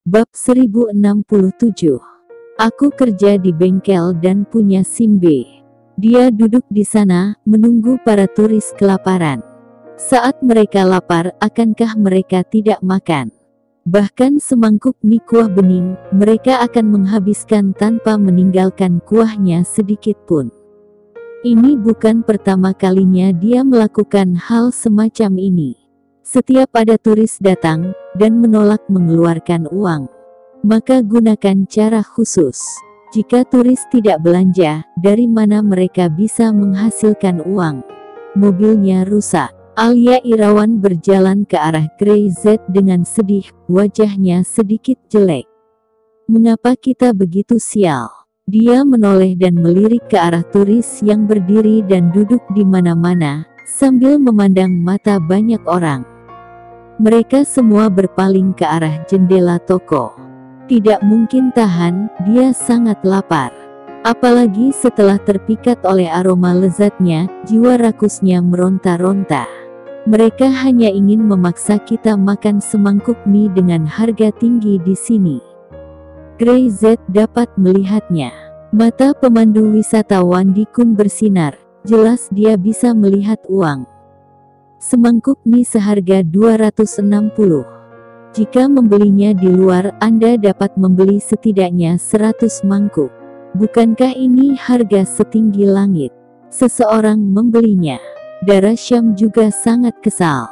Bab 1067. Aku kerja di bengkel dan punya SIM B. Dia duduk di sana, menunggu para turis kelaparan. Saat mereka lapar, akankah mereka tidak makan? Bahkan semangkuk mie kuah bening, mereka akan menghabiskan tanpa meninggalkan kuahnya sedikit pun. Ini bukan pertama kalinya dia melakukan hal semacam ini. Setiap ada turis datang dan menolak mengeluarkan uang, maka gunakan cara khusus. Jika turis tidak belanja, dari mana mereka bisa menghasilkan uang? Mobilnya rusak. Alia Irawan berjalan ke arah Grey Z dengan sedih, wajahnya sedikit jelek. Mengapa kita begitu sial? Dia menoleh dan melirik ke arah turis yang berdiri dan duduk di mana-mana, sambil memandang mata banyak orang. Mereka semua berpaling ke arah jendela toko. Tidak mungkin tahan, dia sangat lapar. Apalagi setelah terpikat oleh aroma lezatnya, jiwa rakusnya meronta-ronta. Mereka hanya ingin memaksa kita makan semangkuk mie dengan harga tinggi di sini. Grey Z dapat melihatnya. Mata pemandu wisata Wandi Kun bersinar, jelas dia bisa melihat uang. Semangkuk mie seharga 260. Jika membelinya di luar, Anda dapat membeli setidaknya 100 mangkuk. Bukankah ini harga setinggi langit? Seseorang membelinya. Dara Syam juga sangat kesal.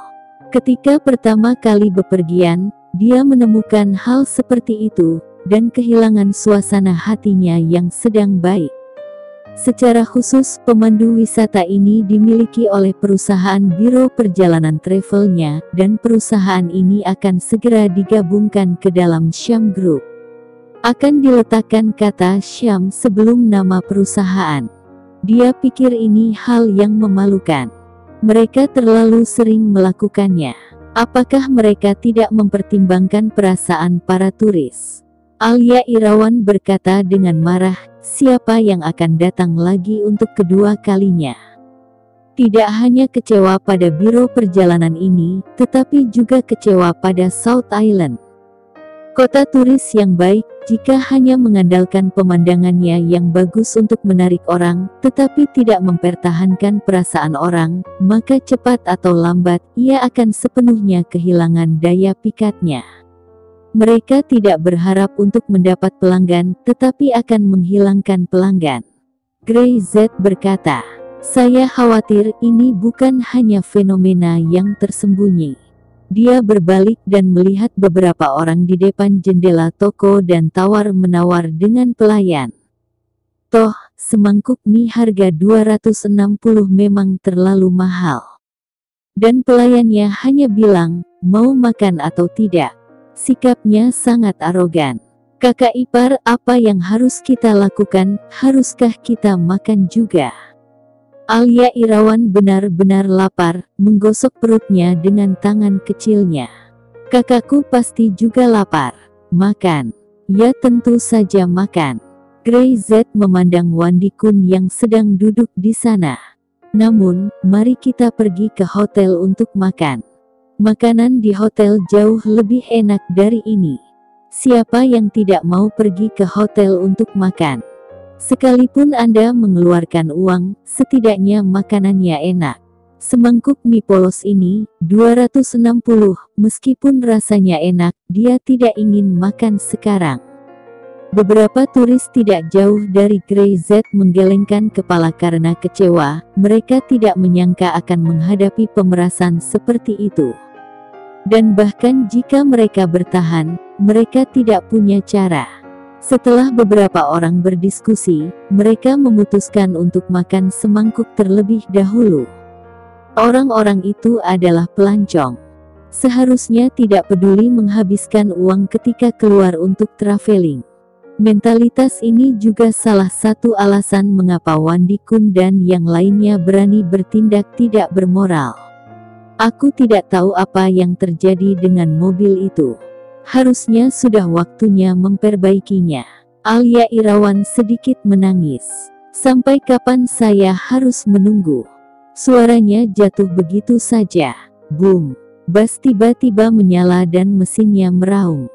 Ketika pertama kali bepergian, dia menemukan hal seperti itu, dan kehilangan suasana hatinya yang sedang baik. Secara khusus, pemandu wisata ini dimiliki oleh perusahaan biro perjalanan travelnya, dan perusahaan ini akan segera digabungkan ke dalam Syam Group. Akan diletakkan kata Syam sebelum nama perusahaan. Dia pikir ini hal yang memalukan. Mereka terlalu sering melakukannya. Apakah mereka tidak mempertimbangkan perasaan para turis? Alia Irawan berkata dengan marah, siapa yang akan datang lagi untuk kedua kalinya? Tidak hanya kecewa pada biro perjalanan ini, tetapi juga kecewa pada South Island. Kota turis yang baik, jika hanya mengandalkan pemandangannya yang bagus untuk menarik orang, tetapi tidak mempertahankan perasaan orang, maka cepat atau lambat, ia akan sepenuhnya kehilangan daya pikatnya. Mereka tidak berharap untuk mendapat pelanggan, tetapi akan menghilangkan pelanggan. Grey Z berkata, saya khawatir ini bukan hanya fenomena yang tersembunyi. Dia berbalik dan melihat beberapa orang di depan jendela toko dan tawar-menawar dengan pelayan. Toh, semangkuk mie harga 260 memang terlalu mahal. Dan pelayannya hanya bilang, mau makan atau tidak. Sikapnya sangat arogan. Kakak ipar, apa yang harus kita lakukan? Haruskah kita makan juga? Alia Irawan benar-benar lapar, menggosok perutnya dengan tangan kecilnya. Kakakku pasti juga lapar. Makan. Ya tentu saja makan. Grey Z memandang Wandi Kun yang sedang duduk di sana. Namun, mari kita pergi ke hotel untuk makan. Makanan di hotel jauh lebih enak dari ini. Siapa yang tidak mau pergi ke hotel untuk makan? Sekalipun Anda mengeluarkan uang, setidaknya makanannya enak. Semangkuk mie polos ini, 260, meskipun rasanya enak, dia tidak ingin makan sekarang. Beberapa turis tidak jauh dari Grey Z menggelengkan kepala karena kecewa, mereka tidak menyangka akan menghadapi pemerasan seperti itu. Dan bahkan jika mereka bertahan, mereka tidak punya cara. Setelah beberapa orang berdiskusi, mereka memutuskan untuk makan semangkuk terlebih dahulu. Orang-orang itu adalah pelancong. Seharusnya tidak peduli menghabiskan uang ketika keluar untuk traveling. Mentalitas ini juga salah satu alasan mengapa Wandi Kun dan yang lainnya berani bertindak tidak bermoral. Aku tidak tahu apa yang terjadi dengan mobil itu. Harusnya sudah waktunya memperbaikinya. Alia Irawan sedikit menangis. Sampai kapan saya harus menunggu? Suaranya jatuh begitu saja. Boom. Bas tiba-tiba menyala dan mesinnya meraung.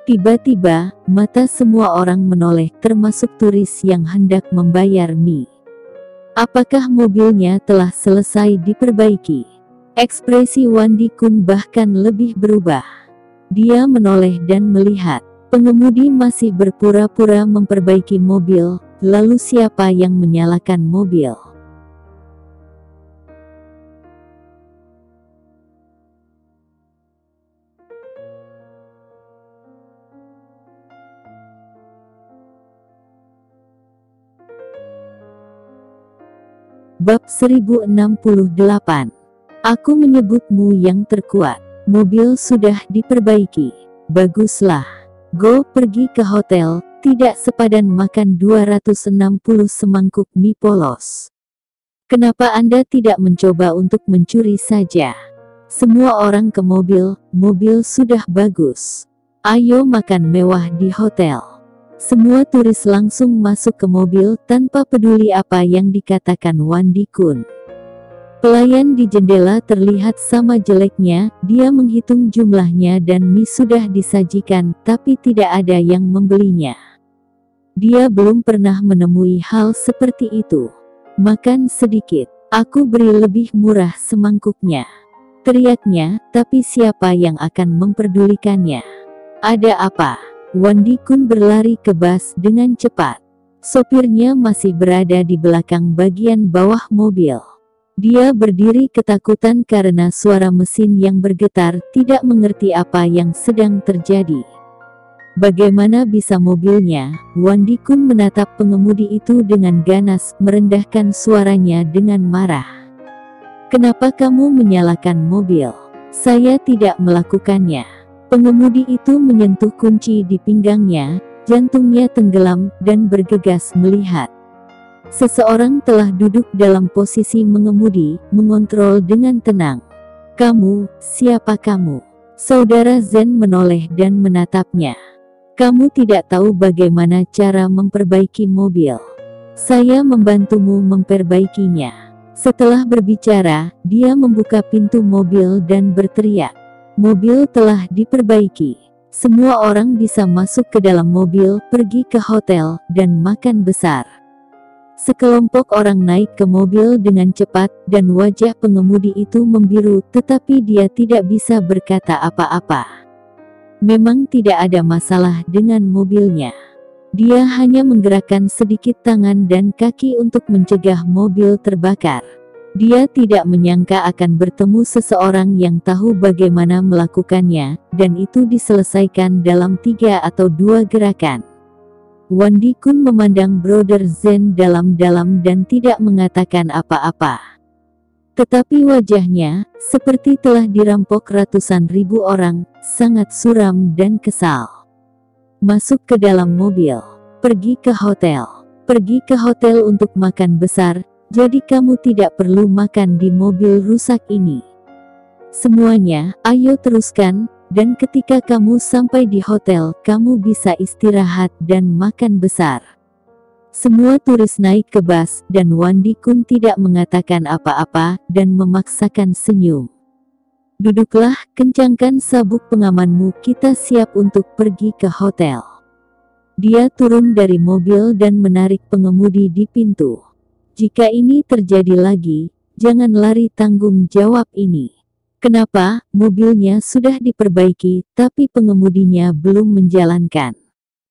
Tiba-tiba, mata semua orang menoleh termasuk turis yang hendak membayar mie. Apakah mobilnya telah selesai diperbaiki? Ekspresi Wandi Kun bahkan lebih berubah. Dia menoleh dan melihat. Pengemudi masih berpura-pura memperbaiki mobil, lalu siapa yang menyalakan mobil? Bab 1068. Aku menyebutmu yang terkuat. Mobil sudah diperbaiki. Baguslah. Go pergi ke hotel, tidak sepadan makan 260 semangkuk mie polos. Kenapa Anda tidak mencoba untuk mencuri saja? Semua orang ke mobil, mobil sudah bagus. Ayo makan mewah di hotel. Semua turis langsung masuk ke mobil tanpa peduli apa yang dikatakan Wandi Kun. Pelayan di jendela terlihat sama jeleknya, dia menghitung jumlahnya dan mie sudah disajikan, tapi tidak ada yang membelinya. Dia belum pernah menemui hal seperti itu. Makan sedikit, aku beri lebih murah semangkuknya. Teriaknya, tapi siapa yang akan memperdulikannya? Ada apa? Wandi Kun berlari ke bas dengan cepat. Sopirnya masih berada di belakang bagian bawah mobil. Dia berdiri ketakutan karena suara mesin yang bergetar, tidak mengerti apa yang sedang terjadi. Bagaimana bisa mobilnya? Wandi Kun menatap pengemudi itu dengan ganas, merendahkan suaranya dengan marah. Kenapa kamu menyalakan mobil? Saya tidak melakukannya. Pengemudi itu menyentuh kunci di pinggangnya, jantungnya tenggelam, dan bergegas melihat. Seseorang telah duduk dalam posisi mengemudi, mengontrol dengan tenang. Kamu, siapa kamu? Saudara Zen menoleh dan menatapnya. Kamu tidak tahu bagaimana cara memperbaiki mobil. Saya membantumu memperbaikinya. Setelah berbicara, dia membuka pintu mobil dan berteriak. Mobil telah diperbaiki. Semua orang bisa masuk ke dalam mobil, pergi ke hotel, dan makan besar. Sekelompok orang naik ke mobil dengan cepat, dan wajah pengemudi itu membiru, tetapi dia tidak bisa berkata apa-apa. Memang tidak ada masalah dengan mobilnya. Dia hanya menggerakkan sedikit tangan dan kaki untuk mencegah mobil terbakar. Dia tidak menyangka akan bertemu seseorang yang tahu bagaimana melakukannya, dan itu diselesaikan dalam 3 atau 2 gerakan. Wandi Kun memandang Brother Zen dalam-dalam dan tidak mengatakan apa-apa. Tetapi wajahnya, seperti telah dirampok ratusan ribu orang, sangat suram dan kesal. Masuk ke dalam mobil. Pergi ke hotel. Pergi ke hotel untuk makan besar. Jadi kamu tidak perlu makan di mobil rusak ini. Semuanya, ayo teruskan, dan ketika kamu sampai di hotel, kamu bisa istirahat dan makan besar. Semua turis naik ke bas, dan Wandi Kun tidak mengatakan apa-apa, dan memaksakan senyum. Duduklah, kencangkan sabuk pengamanmu, kita siap untuk pergi ke hotel. Dia turun dari mobil dan menarik pengemudi di pintu. Jika ini terjadi lagi, jangan lari tanggung jawab ini. Kenapa? Mobilnya sudah diperbaiki, tapi pengemudinya belum menjalankan.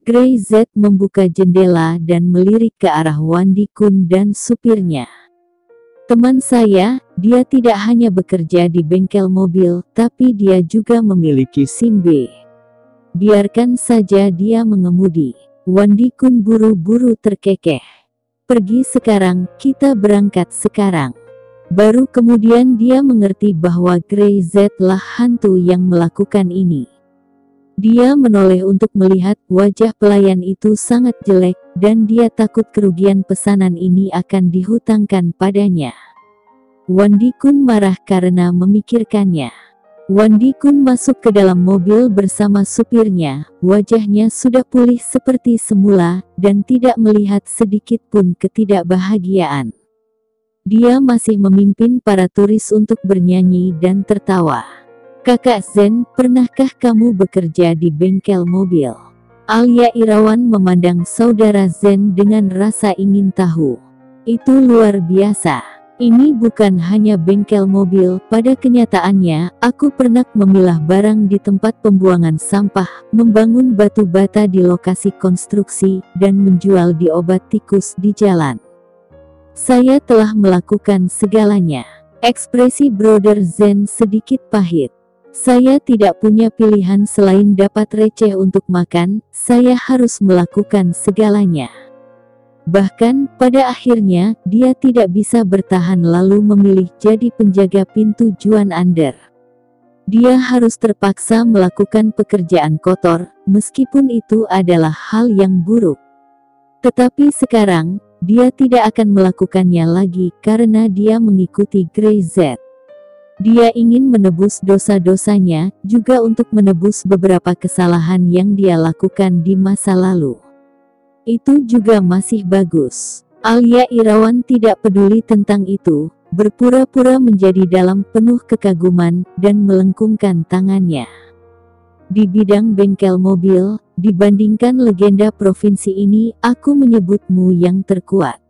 Grey Z membuka jendela dan melirik ke arah Wandi Kun dan supirnya. Teman saya, dia tidak hanya bekerja di bengkel mobil, tapi dia juga memiliki SIM B. Biarkan saja dia mengemudi. Wandi Kun buru-buru terkekeh. Pergi sekarang, kita berangkat sekarang. Baru kemudian dia mengerti bahwa Grey Z lah hantu yang melakukan ini. Dia menoleh untuk melihat wajah pelayan itu sangat jelek, dan dia takut kerugian pesanan ini akan dihutangkan padanya. Wandi Kun marah karena memikirkannya. Wandi Kun masuk ke dalam mobil bersama supirnya, wajahnya sudah pulih seperti semula, dan tidak melihat sedikit pun ketidakbahagiaan. Dia masih memimpin para turis untuk bernyanyi dan tertawa. Kakak Zen, pernahkah kamu bekerja di bengkel mobil? Alia Irawan memandang saudara Zen dengan rasa ingin tahu. Itu luar biasa. Ini bukan hanya bengkel mobil, pada kenyataannya, aku pernah memilah barang di tempat pembuangan sampah, membangun batu bata di lokasi konstruksi, dan menjual di obat tikus di jalan. Saya telah melakukan segalanya. Ekspresi Brother Zen sedikit pahit. Saya tidak punya pilihan selain dapat receh untuk makan, saya harus melakukan segalanya. Bahkan, pada akhirnya, dia tidak bisa bertahan lalu memilih jadi penjaga pintu Juan Under. Dia harus terpaksa melakukan pekerjaan kotor, meskipun itu adalah hal yang buruk. Tetapi sekarang, dia tidak akan melakukannya lagi karena dia mengikuti Grey Z. Dia ingin menebus dosa-dosanya, juga untuk menebus beberapa kesalahan yang dia lakukan di masa lalu. Itu juga masih bagus. Alia Irawan tidak peduli tentang itu, berpura-pura menjadi dalam penuh kekaguman, dan melengkungkan tangannya. Di bidang bengkel mobil, dibandingkan legenda provinsi ini, aku menyebutmu yang terkuat.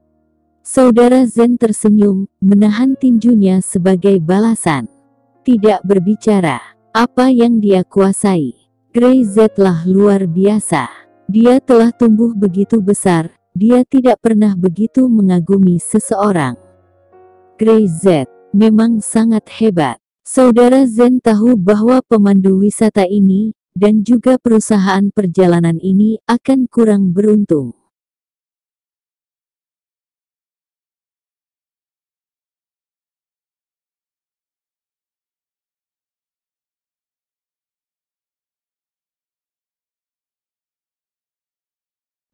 Saudara Zen tersenyum, menahan tinjunya sebagai balasan. Tidak berbicara. Apa yang dia kuasai? Grey Z lah luar biasa. Dia telah tumbuh begitu besar, dia tidak pernah begitu mengagumi seseorang. Grey Z memang sangat hebat. Saudara Zen tahu bahwa pemandu wisata ini, dan juga perusahaan perjalanan ini, akan kurang beruntung.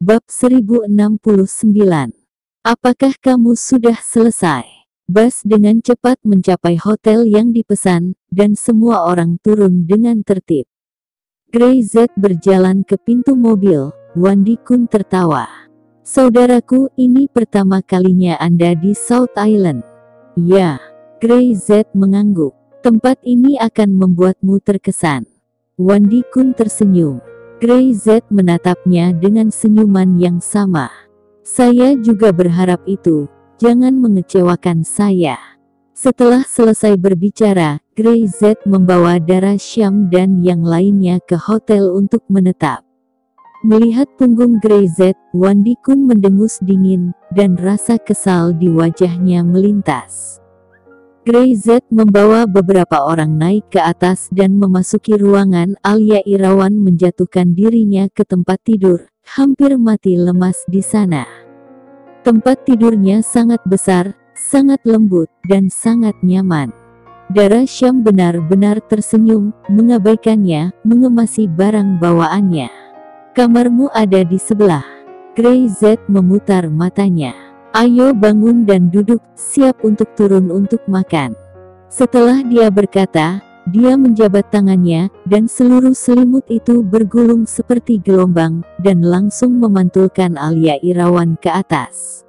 Bab 1069. Apakah kamu sudah selesai? Bas dengan cepat mencapai hotel yang dipesan, dan semua orang turun dengan tertib. Grey Z berjalan ke pintu mobil, Wandi Kun tertawa. Saudaraku, ini pertama kalinya Anda di South Island. Ya, Grey Z mengangguk. Tempat ini akan membuatmu terkesan. Wandi Kun tersenyum. Grey Z menatapnya dengan senyuman yang sama. Saya juga berharap itu, jangan mengecewakan saya. Setelah selesai berbicara, Grey Z membawa Dara Syam dan yang lainnya ke hotel untuk menetap. Melihat punggung Grey Z, Wandi Kun mendengus dingin, dan rasa kesal di wajahnya melintas. Grey Z membawa beberapa orang naik ke atas dan memasuki ruangan. Alia Irawan menjatuhkan dirinya ke tempat tidur, hampir mati lemas di sana. Tempat tidurnya sangat besar, sangat lembut, dan sangat nyaman. Dara Syam benar-benar tersenyum, mengabaikannya, mengemasi barang bawaannya. Kamarmu ada di sebelah. Grey Z memutar matanya. Ayo bangun dan duduk, siap untuk turun untuk makan. Setelah dia berkata, dia menjabat tangannya, dan seluruh selimut itu bergulung seperti gelombang, dan langsung memantulkan Alia Irawan ke atas.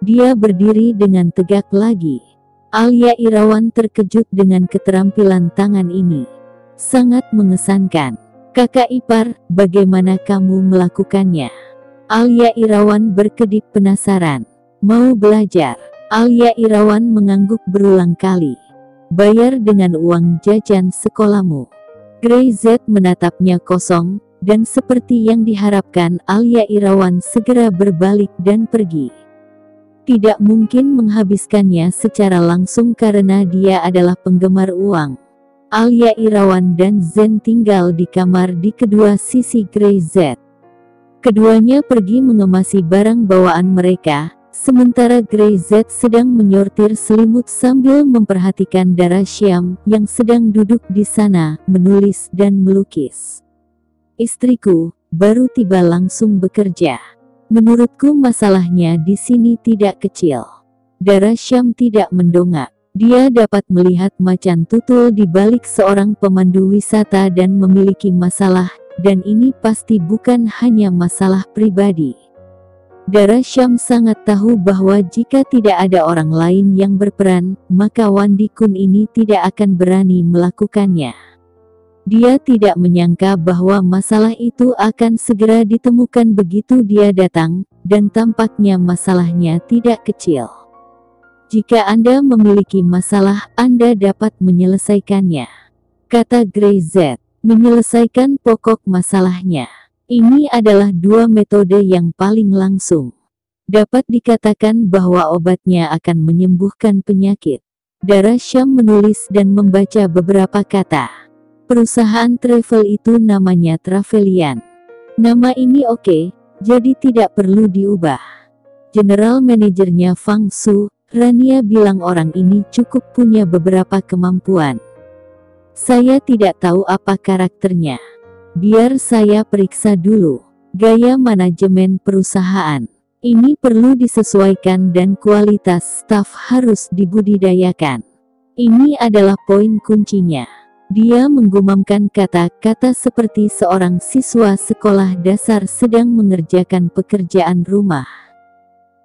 Dia berdiri dengan tegak lagi. Alia Irawan terkejut dengan keterampilan tangan ini. Sangat mengesankan. Kakak ipar, bagaimana kamu melakukannya? Alia Irawan berkedip penasaran. Mau belajar? Alia Irawan mengangguk berulang kali. Bayar dengan uang jajan sekolahmu. Grey Z menatapnya kosong, dan seperti yang diharapkan, Alia Irawan segera berbalik dan pergi. Tidak mungkin menghabiskannya secara langsung karena dia adalah penggemar uang. Alia Irawan dan Zen tinggal di kamar di kedua sisi Grey Z. Keduanya pergi mengemasi barang bawaan mereka, sementara Grey Z sedang menyortir selimut sambil memperhatikan Dara Syam yang sedang duduk di sana, menulis dan melukis. Istriku, baru tiba langsung bekerja. Menurutku masalahnya di sini tidak kecil. Dara Syam tidak mendongak. Dia dapat melihat macan tutul di balik seorang pemandu wisata dan memiliki masalah, dan ini pasti bukan hanya masalah pribadi. Dara Syam sangat tahu bahwa jika tidak ada orang lain yang berperan, maka Wandi Kun ini tidak akan berani melakukannya. Dia tidak menyangka bahwa masalah itu akan segera ditemukan begitu dia datang, dan tampaknya masalahnya tidak kecil. Jika Anda memiliki masalah, Anda dapat menyelesaikannya, kata Grey Z. Menyelesaikan pokok masalahnya. Ini adalah dua metode yang paling langsung. Dapat dikatakan bahwa obatnya akan menyembuhkan penyakit. Darasham menulis dan membaca beberapa kata. Perusahaan travel itu namanya Travelian. Nama ini oke, jadi tidak perlu diubah. General manajernya Fang Su, Rania bilang orang ini cukup punya beberapa kemampuan. Saya tidak tahu apa karakternya. Biar saya periksa dulu. Gaya manajemen perusahaan. Ini perlu disesuaikan dan kualitas staf harus dibudidayakan. Ini adalah poin kuncinya. Dia menggumamkan kata-kata seperti seorang siswa sekolah dasar sedang mengerjakan pekerjaan rumah.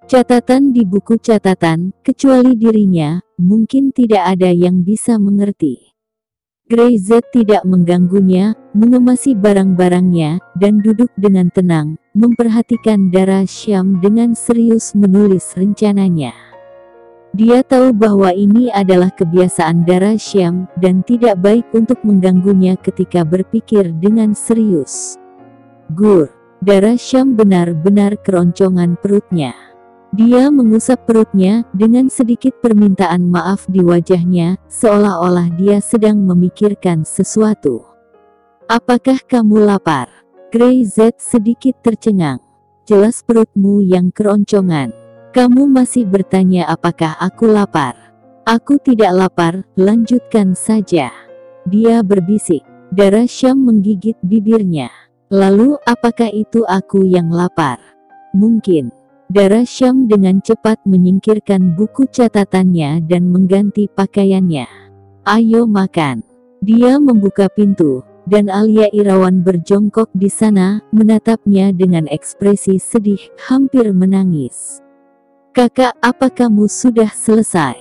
Catatan di buku catatan, kecuali dirinya, mungkin tidak ada yang bisa mengerti. Grey Z tidak mengganggunya, mengemasi barang-barangnya, dan duduk dengan tenang, memperhatikan Darasham dengan serius menulis rencananya. Dia tahu bahwa ini adalah kebiasaan Darasham, dan tidak baik untuk mengganggunya ketika berpikir dengan serius. Gur, Darasham benar-benar keroncongan perutnya. Dia mengusap perutnya, dengan sedikit permintaan maaf di wajahnya, seolah-olah dia sedang memikirkan sesuatu. Apakah kamu lapar? Grey Z sedikit tercengang. Jelas perutmu yang keroncongan. Kamu masih bertanya apakah aku lapar? Aku tidak lapar, lanjutkan saja. Dia berbisik. Darasham menggigit bibirnya. Lalu, apakah itu aku yang lapar? Mungkin. Darasham dengan cepat menyingkirkan buku catatannya dan mengganti pakaiannya. Ayo makan. Dia membuka pintu, dan Alia Irawan berjongkok di sana, menatapnya dengan ekspresi sedih, hampir menangis. Kakak, apa kamu sudah selesai?